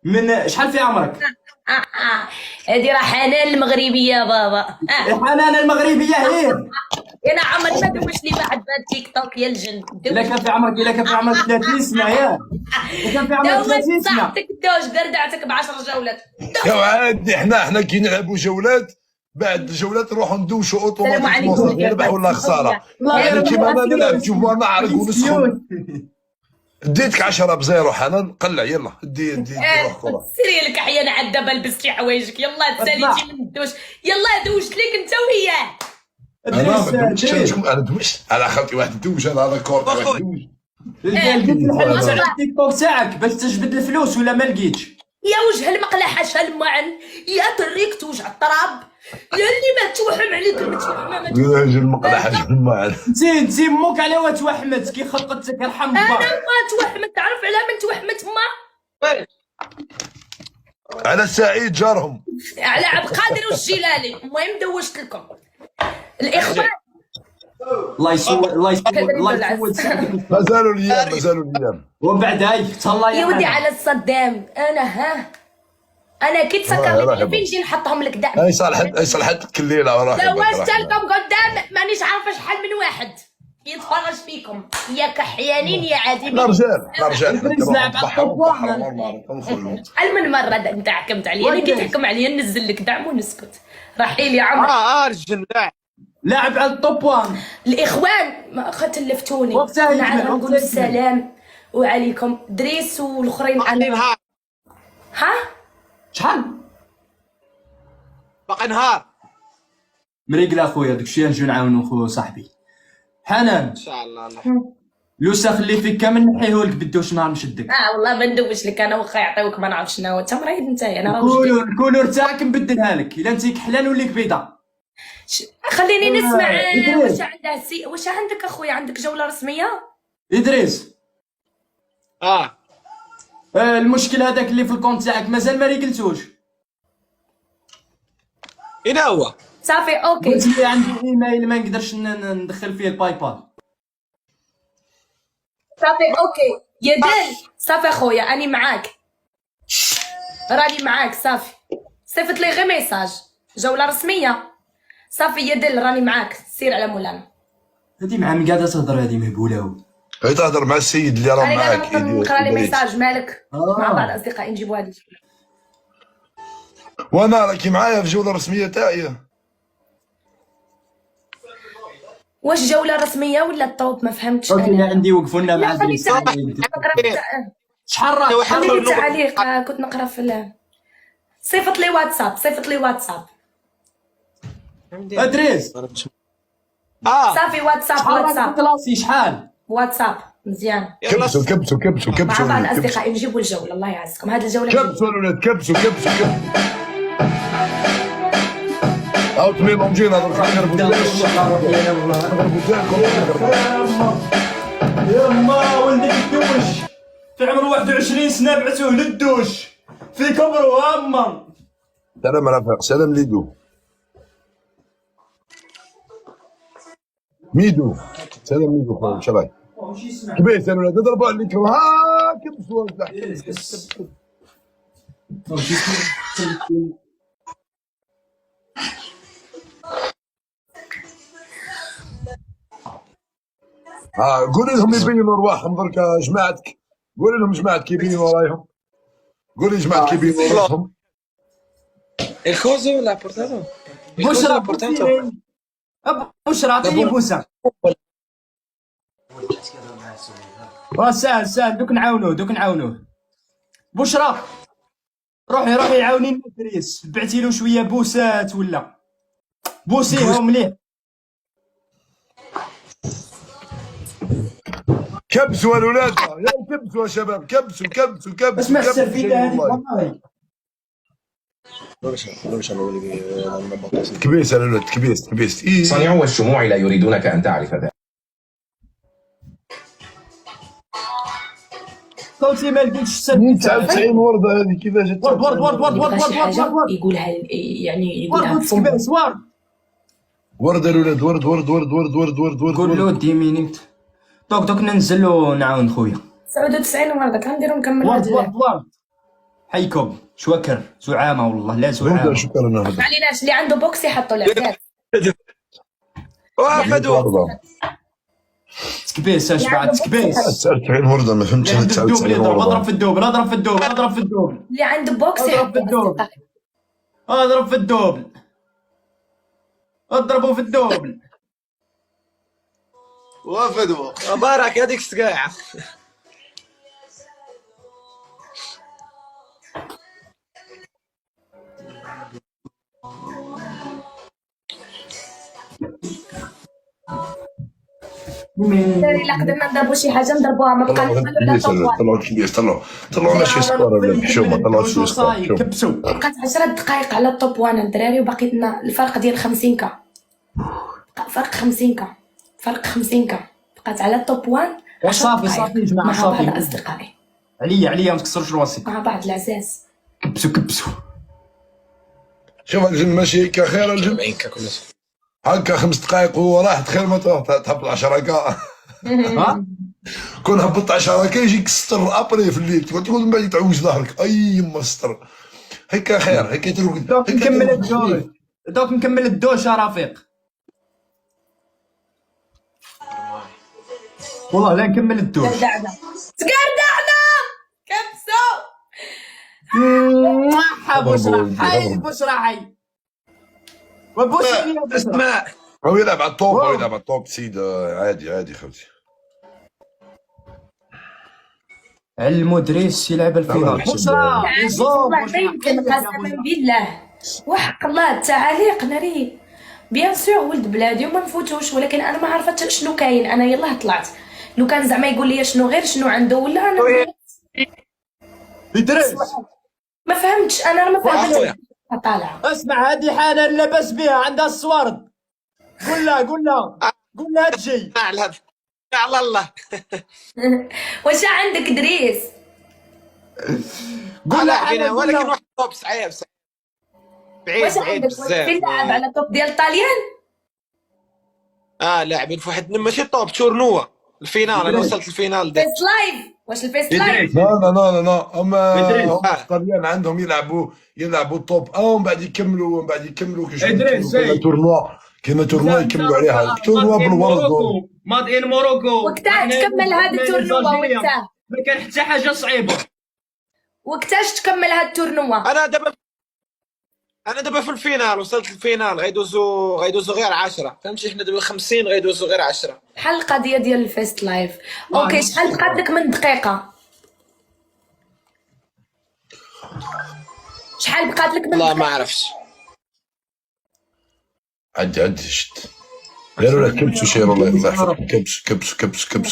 من شحال في عمرك؟ هذه راه حنان المغربيه بابا. حنان المغربيه هي. انا عمري ما دوش لي واحد في تيك توك يا الجن. الا كان في عمرك 30 سنه ياك. الا كان في عمرك 30 دوش سنه. صاحبتك دوش دردعتك ب10 جولات. يا عادي حنا كي نلعبوا جولات، بعد الجولات نروحوا ندوشوا السلام اوتوماتيكمون عليكم صافي ربح ولا خساره. يعني كيما انا نلعب شوفوا نعرق ونسخن. ديتك 10-0 حنان، قلع يلا دي روح كره. سيري لك احيانا عاد دابا لبستي حوايجك يلا تساليتي من الدوش. يلا دوشت لك انت وياه. انا ما دوشتش، انا دوشت على خاطري واحد دوش، انا هذا كورت واحد دوش. لقيت الحل على التيك توك تاعك باش تجبد الفلوس ولا ما لقيتش؟ يا وجه المقلحه شالمعن يا طريق توجع التراب يا اللي ما توحم عليك ما توحم ما يا جل المقلحه جبن معنا. انت امك على وات توحمت كي خلقتك ارحم انا باك. ما توحمت. تعرف على من توحمت ما على سعيد جارهم، على عبد القادر والجيلاني. المهم دوشت لكم الاخوان. الله يسود سعدك. مازالوا الايام. ومن بعد هاي تهلا يا ودي على الصدام انا كي تسكر فين نجي نحطهم لك دعم. اي صالحتك كليله وراح. دوشت لكم قدام مانيش عارفه شحال من واحد يتفرج فيكم يا كحيانين يا عاديين. لا رجال شحال من مره انت حكمت عليا. انا كي تحكم عليا ننزل لك دعم ونسكت. رحيل يا عمر. ارجل لاعب على التوب 1. الاخوان ما تلفتوني. نعم نقول السلام وعليكم دريس والاخرين. نهار ها شحال؟ باقي نهار مريقل اخويا داكشي نجيو نعاونو خو صاحبي حنان. ان شاء الله. لوسا خلي فيك كامل نحيهولك بالدوش نهار نشدك. والله ما ندوش لك انا واخا يعطيوك ما نعرف شنو. انت مريض انت. انا الكولور تاعك نبدلها لك الا انت كحلان وليك بيضاء. خليني نسمع. واش عندها واش عندك اخويا؟ عندك جوله رسميه ادريس؟ المشكل هذاك اللي في الكونت تاعك مازال ما ريقلتوش. اين هو؟ صافي اوكي. قلت لي عندي ايميل ما نقدرش ندخل فيه الباي بال. صافي اوكي يا دل. صافي اخويا اني معاك راني معاك. صافي صيفط لي غير ميساج جوله رسميه. صافي يا دل راني معاك. سير على مولانا. هادي مع من قاعده تهضر هادي مهبوله. هي تهضر مع السيد اللي راه معاك. انا نقرا لي ميساج مالك مع بعض اصدقائي نجيبوا هذه. وانا راكي معايا في جوله رسميه تاعي. واش جوله رسميه ولا الطوب؟ ما فهمتش. اوكي عندي وقفوا لنا مع دريس. شحال راه خلي التعليق كنت نقرا في صيفط لي واتساب. ادريس صافي واتساب كلاسي شحال واتساب مزيان. كبسوا مع بعض اصدقائي نجيبوا الجوله. الله يعزكم هذه الجوله. كبسوا الولاد كبسوا او تميلونجينا يما ولدك الدوش في عمر 21 سنه بعثوه للدوش في كبره اما. سلام رفيق. سلام ليدو ميدو. سلام ميدو خويا شباب. كبيس الولاد ضربوا عليكم. كبسوا قولي لهم يبينوا رواحهم دركا جماعتك. قولي لهم جماعتك يبينوا رايهم. قولي جماعتك يبينوا رايهم. الكوزو لا بورتاتو. بشرى بشرى عطيني بوسه. سهل دوك نعاونوه. بشرى روحي عاوني دريس. بعتي له شويه بوسات ولا بوسيهم مليح. كبسوا الولاد يا كبسوا يا شباب. كبسوا اسمع السرفيده هذيك والله. كبيس الولاد كبيس. صنيعو الشموع لا يريدونك ان تعرف ذلك. صوتي ما لقيتش السرفيده. 99 ورده هذه كيفاش جات؟ ورد يقولها يعني يقولها كباس ورده الولاد. ورد قول له ديمينيت دوك ننزل ونعاون خويا. 99 ورده كنديرو نكمل. ورد حيكم شوكر زعامه والله لا نبدا زعامه. شكرا انا ما عليناش، اللي عنده بوكس يحطوا العزاز. وافدوا تكبيس اش بعد تكبيس. 99 ورده ما فهمتش اللي انا عنده الدوبل 99 يضرب، اضرب ورده. في الدوبل اضرب في الدوبل اضرب في الدوبل اللي عنده بوكس اضرب يحطوا في الدوبل. أصدقائي. اضرب في الدوبل اضربوا في الدوبل. وافدوا مبارك هذيك السقاعه. داري الا قدرنا نضربوا شي حاجه نضربوها، ما بقى نبدا طوال. طلعوا كبيس طلعوا لنا شي سكور ولا الحشومه طلعوا شي سكور. شوف كبسوا. بقات 10 دقائق على التوب 1 الدراري، وبقيت لنا الفرق ديال 50 كا. فرق 50 كا، فرق 50 كا، بقات على التوب 1 صافي صافي يا جماعه مع صافي. بعض اصدقائي، عليا ما تكسروش الوسط. مع بعض العزاز. كبسوا. شوف الجن ماشي هكا خير الجن. 70 كا كل شيء. هكا 5 دقائق وهو راح خير ما تهبط 10 كا. ها كون هبطت 10 كا يجيك الستر ابري في الليل تقول من بعد تعوج ظهرك اي يما الستر. هكا خير هكا دوك نكمل الدور. دوك نكمل الدوش يا رفيق. والله لا نكمل الدوش. تقردعنا كبسوا. بشرى حي بشرى حي وبشرى لي اسماء هو يلعب على الطوب هو يلعب على الطوب سيد عادي خوتي. المدرس يلعب الفينال. بشرى يزوم والله يمكن قسما بالله وحق الله التعاليق ناري. بيان سور ولد بلادي وما نفوتوش، ولكن انا ما عرفت شنو كاين. انا يلاه طلعت، لو كان زعما يقول لي شنو غير شنو عنده ولا انا إدريس ما فهمتش. انا ما فهمتش طالعه. اسمع هذه حالة لبس بها عندها الصورد. قول لها تجي. على هذا على الله. واش عندك دريس؟ قول لها فينا أنا ولكن واحد توب صعيب بعيد واش بعيد عندك؟ بزاف. فين لاعب على توب ديال الطاليان؟ لاعبين في واحد ماشي توب تورنوا الفينال. انا وصلت الفينال فيس لايف. واش الفيس لايف؟ لا اما إدريس. هم الطليان عندهم يلعبوا توب 1 ومن بعد يكملوا إدريس، كاين تورنوا يكملوا عليها تورنوا بالورد. ماضيين موروكو. وقتاش تكمل هاد التورنوا؟ وقتاه ما كان حتى حاجة صعيبة. وقتاش تكمل هاد التورنوا؟ انا دابا في الفينال. وصلت الفينال. غيدوزو غير 10. فهمتي حنا دابا 50 غيدوزو غير 10. بحال القضيه ديال الفيست لايف. اوكي شحال بقات لك من دقيقه؟ شحال بقات لك من والله ما دقيقه؟ عرفتش. عدي شت داروا لك كبسوا شي الله يرضى كبس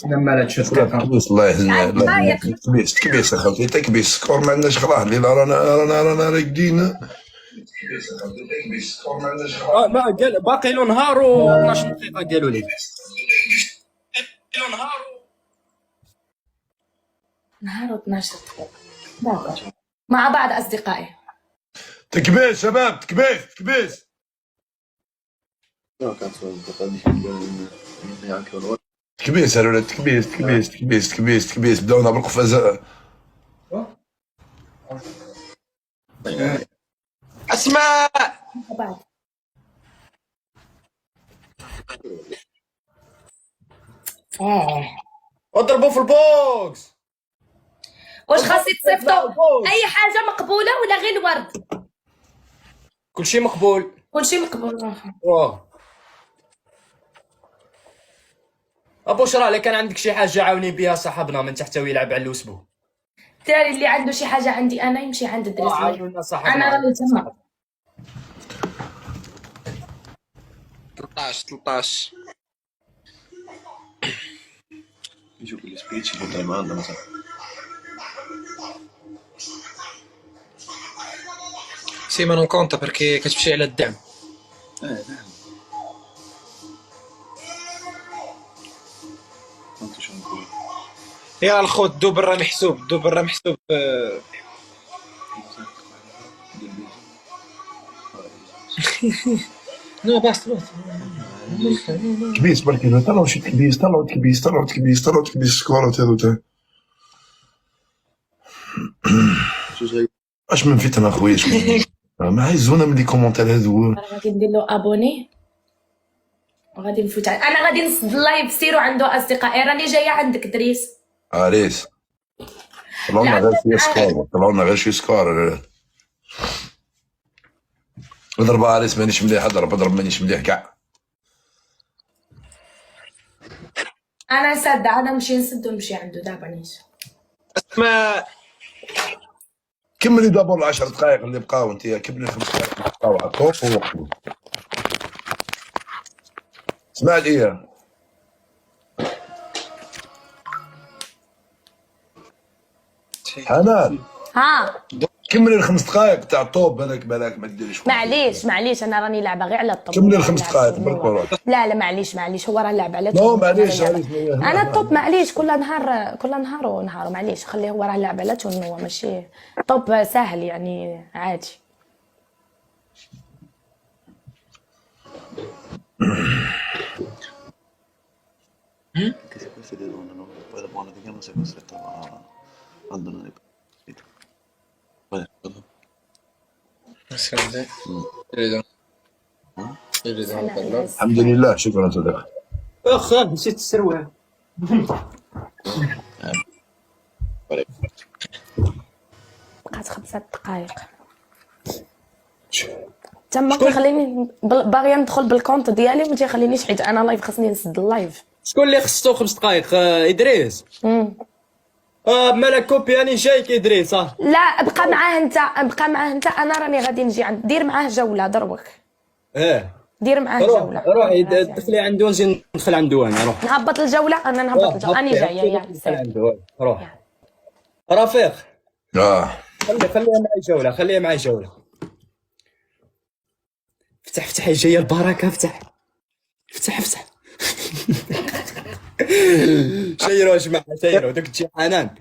لما لا تشوف كيفاش. كبس الله يحزن. كبيس اخوتي انت كبيس سكور ما عندناش خلاص الليله رانا راقدين. ما قال باقي له نهار و12 دقيقة قالوا لي. نهار 12 دقيقه. داكور مع بعض اصدقائي. تكبيس شباب تكبيس. تكبيس يا ولاد تكبيس بداونا بالقفازة. اسماء بعد اضربوا في البوكس. واش خاص يتصيفطوا اي حاجه مقبوله ولا غير الورد؟ كلشي مقبول. كلشي مقبول. واه ابو شرا الا كان عندك شي حاجه عاوني بها صاحبنا من تحتوي يلعب على الاسبوع. الدراري اللي عنده شي حاجه عندي انا يمشي عند الدرس. عاوننا صاحبنا. انا راني تما. 13 يشوف السبيتش يقول ما عندنا مثلا سيما نون كونتا بركي كتمشي على الدعم. نعم كنت شنو نقول يا الخوت دوبل راه محسوب نو باست كبيس بركي طلعوا شي كبيس سكورات هذو اش من فتنه اخويا شكون ما عايزونا من لي كومونتير هادو. غادي ندير له ابوني وغادي نفوت انا غادي نسد اللايف. سيروا عنده اصدقائي، راني جايه عندك دريس. عريس طلعونا غير شي سكور، طلعونا غير شي سكور. اضرب عريس مانيش مليح، اضرب مانيش مليح كاع. انا ساده، انا نمشي نسد ونمشي عنده دابا نيش. ما كملي دابا 10 دقائق اللي بقاو، انت كملي 5 دقائق اللي بقاو على الطوب ووقفوا. اسمع لي حنان، ها كملي الخمس دقائق تاع الطوب هذاك، بالك ما ديريش. معليش انا راني لعبه غير على الطوب. كملي الخمس دقائق برك وراك. لا معليش هو راه لعب على لا معليش انا الطوب معليش كل نهار ونهار. معليش خليه هو راه لعب على تون، هو ماشي طوب سهل يعني عادي. Che se questi devono, poi dopo una vediamo se costretto a abbandonare. Vai, vado. الحمد لله، شكرا صديقي. اخ نسيت السروال. بقات 5 دقائق تما كيخليني باغيه ندخل بالكونت ديالي وما تيخلينيش، حيت انا لايف خاصني نسد اللايف. شكون اللي خصو 5 دقائق؟ ادريس. مالك كوبي راني جايك ادريس. لا بقى معاه انت انا راني غادي نجي دير معاه جوله دروك. دير معاه جوله. روحي دخلي عنده ونجي ندخل عنده انا. روح نهبط الجوله، انا نهبط الجوله، راني جايه يا سير. روح رفيق. خليها معي جوله. افتح جايه البركه. افتح شيروا يا جماعه، شيروا دوك تجي حنان.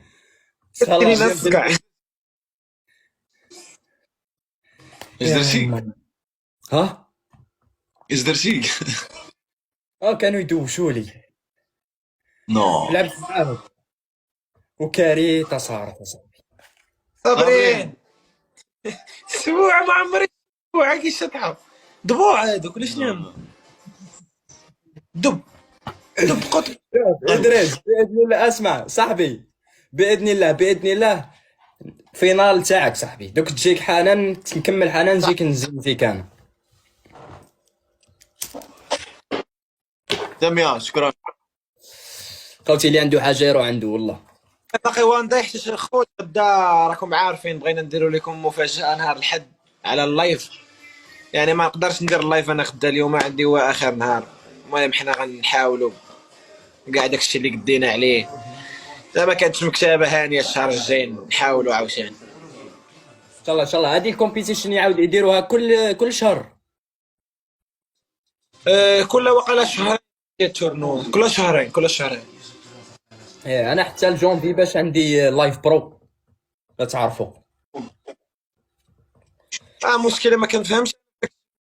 ايش درتي؟ ها ايش درتي؟ كانوا يدوشوا لي. نو لعبت معاهم وكاريتا صارت اصاحبي. صابرين اسبوع ما عمري اسبوع كي شطحه ضبوع هذوك ليش نعم دب قطب. ادريس باذن الله، اسمع صاحبي، باذن الله فينال تاعك صاحبي. دوك تجيك حنان، نكمل حنان نجيك نزيد فيك انا. دميان شكرا. قلتي اللي عنده حاجه يروح عنده والله. باقي واندا يحتاج خويا غدا، راكم عارفين بغينا نديروا لكم مفاجاه نهار الحد على اللايف. يعني ما نقدرش ندير اللايف انا غدا، اليوم عندي هو اخر نهار. المهم حنا غنحاولوا كاع داكشي اللي قدينا عليه. ما كانتش مكتبه هانيه الشهر الجاي، نحاولوا عاوتاني ان شاء الله. هذه الكومبيتيشن يعاود يديروها كل شهر. كل وقيلا شهرين تورنو، كل شهرين. انا حتى الجونفي باش عندي لايف برو لا تعرفوا. مشكله ما كنفهمش